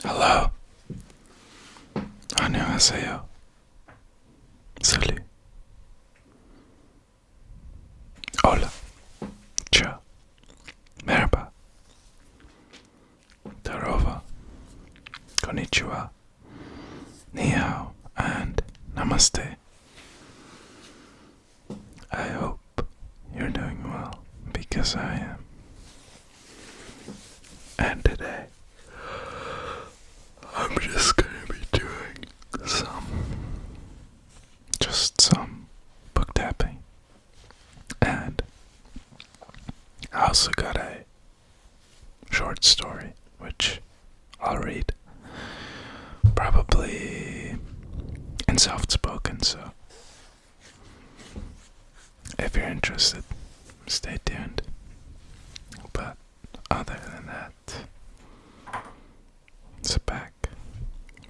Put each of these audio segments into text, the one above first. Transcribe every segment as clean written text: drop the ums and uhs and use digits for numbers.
Hello. 안녕하세요. Salut. Hola. Ciao. Merhaba. Darova. Konnichiwa. Ni hao. And namaste. I hope you're doing well, because I am. And today, I'm just gonna be doing some book tapping. And I also got a short story, which I'll read. Probably in soft-spoken, so if you're interested, stay tuned. But other than that, sit back,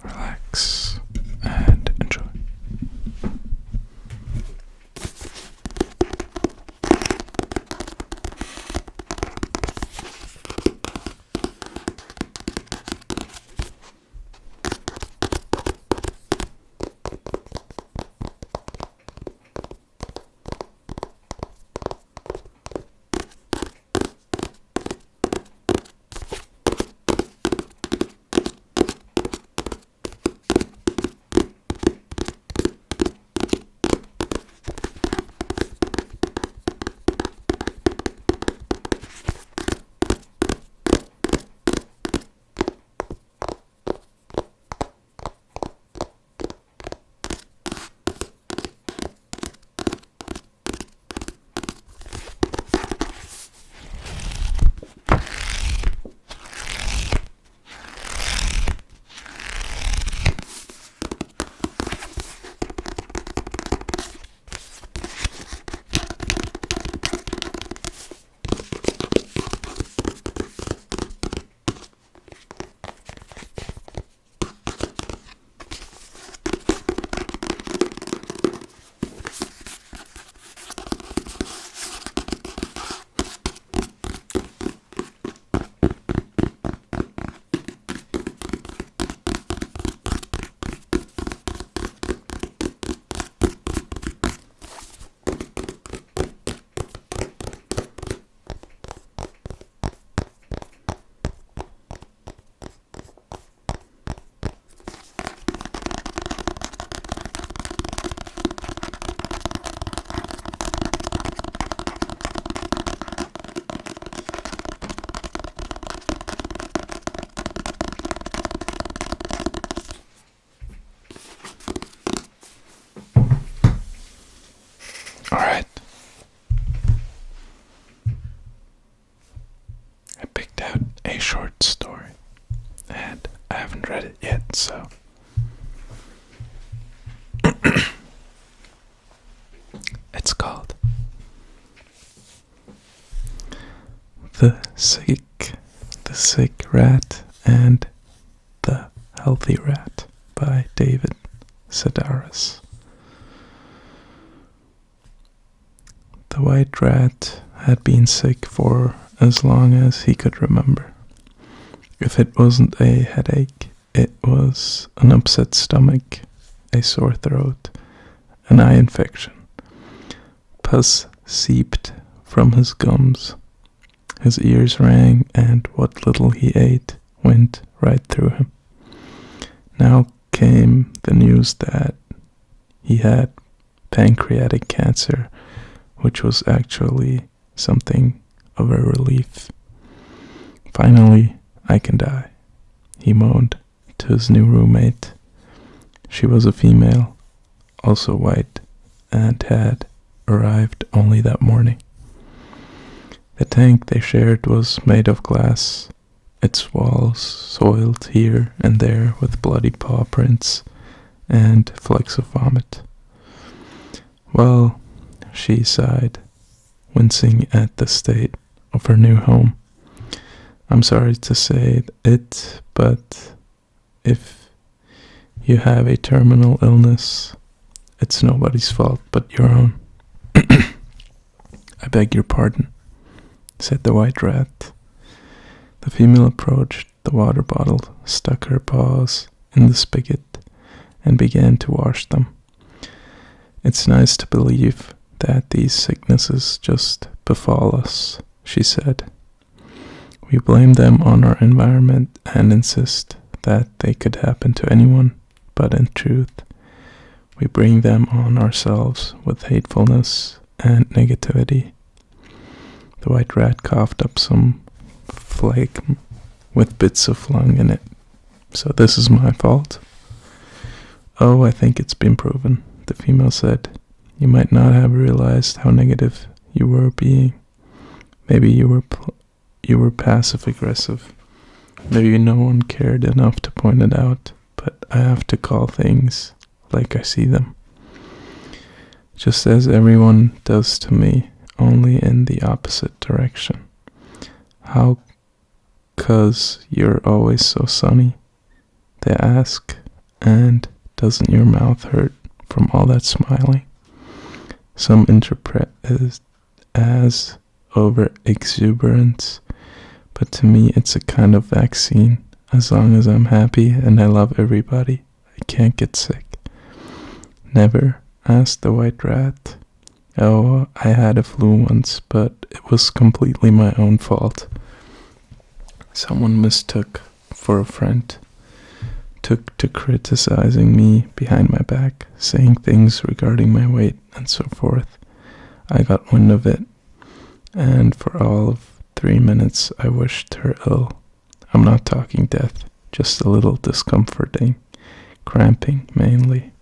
relax, and enjoy. Alright. I picked out a short story, and I haven't read it yet, so it's called The Sick Rat and the Healthy Rat by David Sedaris. The white rat had been sick for as long as he could remember. If it wasn't a headache, it was an upset stomach, a sore throat, an eye infection. Pus seeped from his gums. His ears rang, and what little he ate went right through him. Now came the news that he had pancreatic cancer, which was actually something of a relief. Finally, I can die, he moaned to his new roommate. She was a female, also white, and had arrived only that morning. The tank they shared was made of glass, its walls soiled here and there with bloody paw prints and flecks of vomit. Well, she sighed, wincing at the state of her new home. I'm sorry to say it, but if you have a terminal illness, it's nobody's fault but your own. I beg your pardon, said the white rat. The female approached the water bottle, stuck her paws in the spigot, and began to wash them. "It's nice to believe that these sicknesses just befall us," she said. "We blame them on our environment and insist that they could happen to anyone, but in truth, we bring them on ourselves with hatefulness and negativity." The white rat coughed up some phlegm with bits of lung in it. "So this is my fault?" "Oh, I think it's been proven," the female said. "You might not have realized how negative you were being. Maybe you were passive-aggressive. Maybe no one cared enough to point it out, but I have to call things like I see them. Just as everyone does to me, only in the opposite direction." "How, 'cause you're always so sunny?" they ask. "And doesn't your mouth hurt from all that smiling?" Some interpret it as over-exuberance, but to me it's a kind of vaccine. As long as I'm happy and I love everybody, I can't get sick. "Never?" asked the white rat. "Oh, I had a flu once, but it was completely my own fault. Someone mistook for a friend, took to criticizing me behind my back, saying things regarding my weight and so forth. I got wind of it, and for all of 3 minutes I wished her ill. I'm not talking death, just a little discomforting, cramping mainly.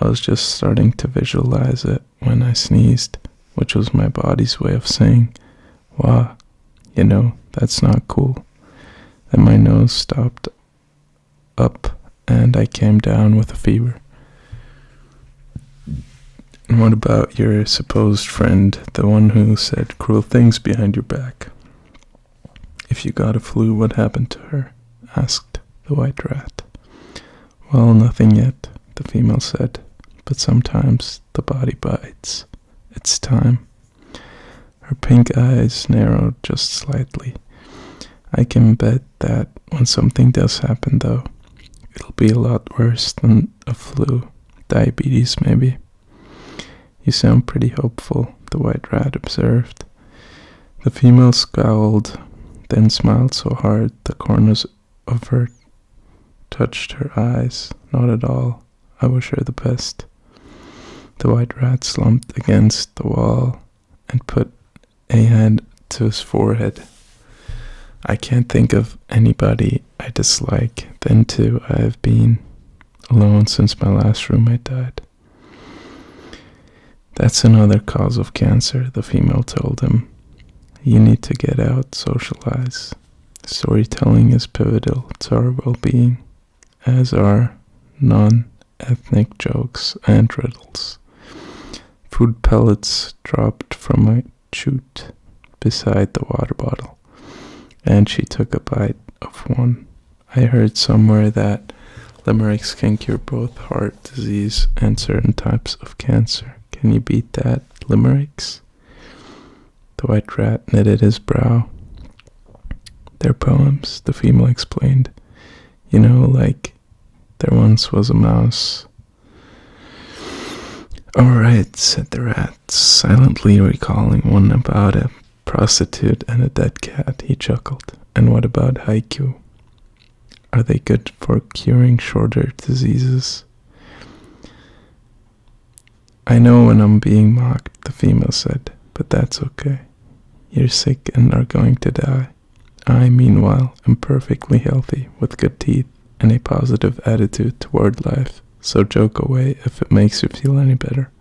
I was just starting to visualize it when I sneezed, which was my body's way of saying, wow, that's not cool. Then my nose stopped up and I came down with a fever." "And what about your supposed friend, the one who said cruel things behind your back? If you got a flu, what happened to her?" asked the white rat. "Well, nothing yet," the female said, "but sometimes the body bites. It's time." Her pink eyes narrowed just slightly. "I can bet that when something does happen, though, it'll be a lot worse than a flu. Diabetes, maybe." "You sound pretty hopeful," the white rat observed. The female scowled, then smiled so hard the corners of her touched her eyes. "Not at all. I wish her the best." The white rat slumped against the wall and put a hand to his forehead. "I can't think of anybody I dislike. Then too, I have been alone since my last roommate died." "That's another cause of cancer," the female told him. "You need to get out, socialize. Storytelling is pivotal to our well-being, as are non-ethnic jokes and riddles." Food pellets dropped from a chute beside the water bottle, and she took a bite of one. "I heard somewhere that limericks can cure both heart disease and certain types of cancer. Can you beat that, limericks?" The white rat knitted his brow. "They're poems," the female explained. Like there once was a mouse. "All right," said the rat, silently recalling one about a prostitute and a dead cat. He chuckled. "And what about haiku? Are they good for curing shorter diseases?" "I know when I'm being mocked," the female said, "but that's okay. You're sick and are going to die. I, meanwhile, am perfectly healthy with good teeth and a positive attitude toward life, so joke away if it makes you feel any better."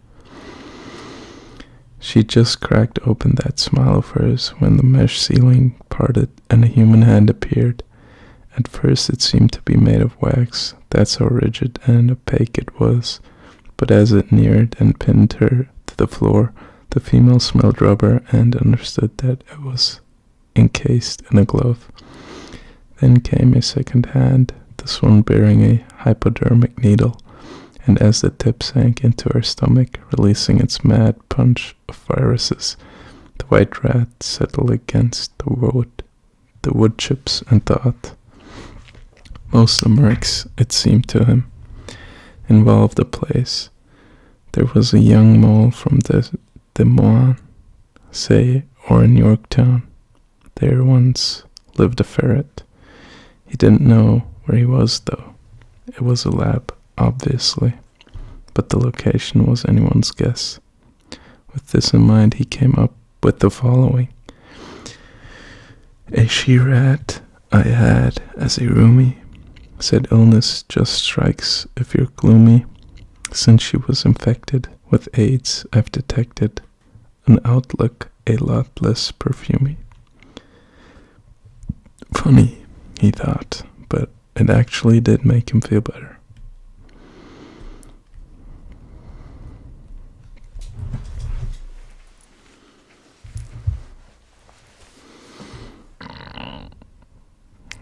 She just cracked open that smile of hers when the mesh ceiling parted and a human hand appeared. At first it seemed to be made of wax. That's how rigid and opaque it was. But as it neared and pinned her to the floor, the female smelled rubber and understood that it was encased in a glove. Then came a second hand, this one bearing a hypodermic needle, and as the tip sank into her stomach, releasing its mad punch of viruses, the white rat settled against the wood the wood chips and thought. Most limericks, it seemed to him, involved a place. There was a young mole from Des Moines, say, or in Yorktown. There once lived a ferret. He didn't know where he was, though. It was a lab, obviously, but the location was anyone's guess. With this in mind, he came up with the following. A she-rat I had as a roomie said illness just strikes if you're gloomy. Since she was infected with AIDS, I've detected an outlook a lot less perfumey. Funny, he thought, but it actually did make him feel better.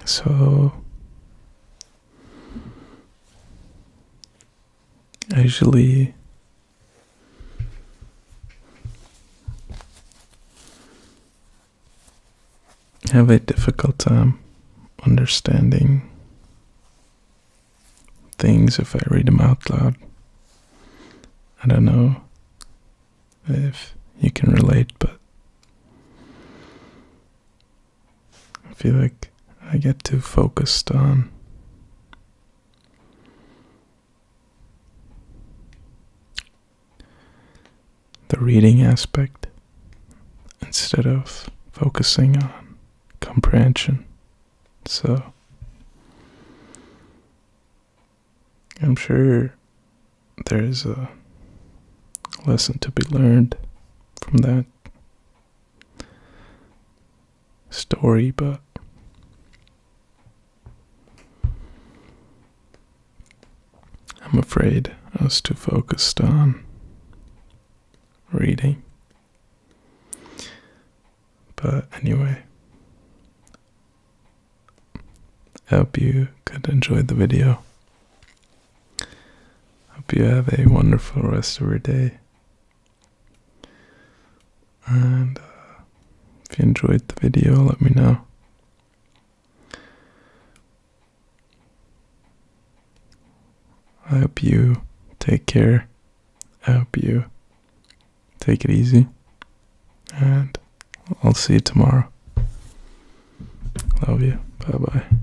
So, I usually have a difficult time understanding things if I read them out loud. I don't know if you can relate, but I feel like I get too focused on the reading aspect instead of focusing on comprehension. So I'm sure there's a lesson to be learned from that story, but I'm afraid I was too focused on reading. But anyway, I hope you could enjoy the video. Hope you have a wonderful rest of your day. And if you enjoyed the video, let me know. I hope you take care. I hope you take it easy. And I'll see you tomorrow. Love you. Bye-bye.